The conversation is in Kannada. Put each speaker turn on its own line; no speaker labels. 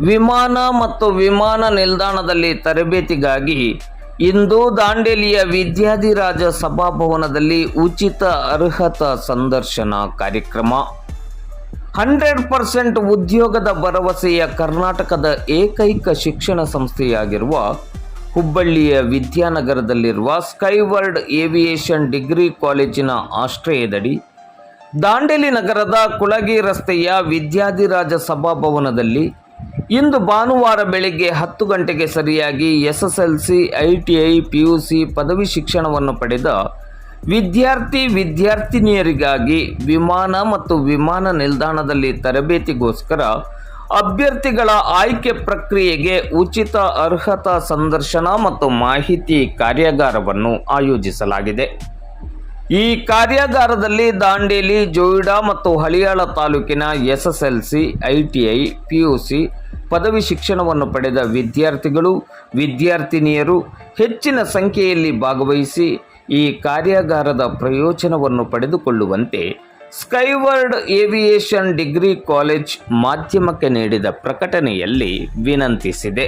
ವಿಮಾನ ಮತ್ತು ವಿಮಾನ ನಿಲ್ದಾಣದಲ್ಲಿ ತರಬೇತಿಗಾಗಿ ಇಂದು ದಾಂಡೇಲಿಯ ವಿದ್ಯಾಧಿರಾಜ ಸಭಾಭವನದಲ್ಲಿ ಉಚಿತ ಅರ್ಹತಾ ಸಂದರ್ಶನ ಕಾರ್ಯಕ್ರಮ. 100% ಉದ್ಯೋಗದ ಭರವಸೆಯ ಕರ್ನಾಟಕದ ಏಕೈಕ ಶಿಕ್ಷಣ ಸಂಸ್ಥೆಯಾಗಿರುವ ಹುಬ್ಬಳ್ಳಿಯ ವಿದ್ಯಾನಗರದಲ್ಲಿರುವ ಸ್ಕೈವರ್ಡ್ ಏವಿಯೇಷನ್ ಡಿಗ್ರಿ ಕಾಲೇಜಿನ ಆಶ್ರಯದಡಿ ದಾಂಡೇಲಿ ನಗರದ ಕುಳಗಿ ರಸ್ತೆಯ ವಿದ್ಯಾಧಿರಾಜ ಸಭಾಭವನದಲ್ಲಿ ಇಂದು ಭಾನುವಾರ ಬೆಳಗ್ಗೆ 10 ಗಂಟೆಗೆ ಸರಿಯಾಗಿ SSLC, ITI, PUC ಪದವಿ ಶಿಕ್ಷಣವನ್ನು ಪಡೆದ ವಿದ್ಯಾರ್ಥಿನಿಯರಿಗಾಗಿ ವಿಮಾನ ಮತ್ತು ವಿಮಾನ ನಿಲ್ದಾಣದಲ್ಲಿ ತರಬೇತಿಗೋಸ್ಕರ ಅಭ್ಯರ್ಥಿಗಳ ಆಯ್ಕೆ ಪ್ರಕ್ರಿಯೆಗೆ ಉಚಿತ ಅರ್ಹತಾ ಸಂದರ್ಶನ ಮತ್ತು ಮಾಹಿತಿ ಕಾರ್ಯಾಗಾರವನ್ನು ಆಯೋಜಿಸಲಾಗಿದೆ. ಈ ಕಾರ್ಯಾಗಾರದಲ್ಲಿ ದಾಂಡೇಲಿ, ಜೋಯಿಡಾ ಮತ್ತು ಹಳಿಯಾಳ ತಾಲೂಕಿನ SSLC, ITI, PUC ಪದವಿ ಶಿಕ್ಷಣವನ್ನು ಪಡೆದ ವಿದ್ಯಾರ್ಥಿಗಳು, ವಿದ್ಯಾರ್ಥಿನಿಯರು ಹೆಚ್ಚಿನ ಸಂಖ್ಯೆಯಲ್ಲಿ ಭಾಗವಹಿಸಿ ಈ ಕಾರ್ಯಾಗಾರದ ಪ್ರಯೋಜನವನ್ನು ಪಡೆದುಕೊಳ್ಳುವಂತೆ ಸ್ಕೈವರ್ಡ್ ಏವಿಯೇಷನ್ ಡಿಗ್ರಿ ಕಾಲೇಜ್ ಮಾಧ್ಯಮಕ್ಕೆ ನೀಡಿದ ಪ್ರಕಟಣೆಯಲ್ಲಿ ವಿನಂತಿಸಿದೆ.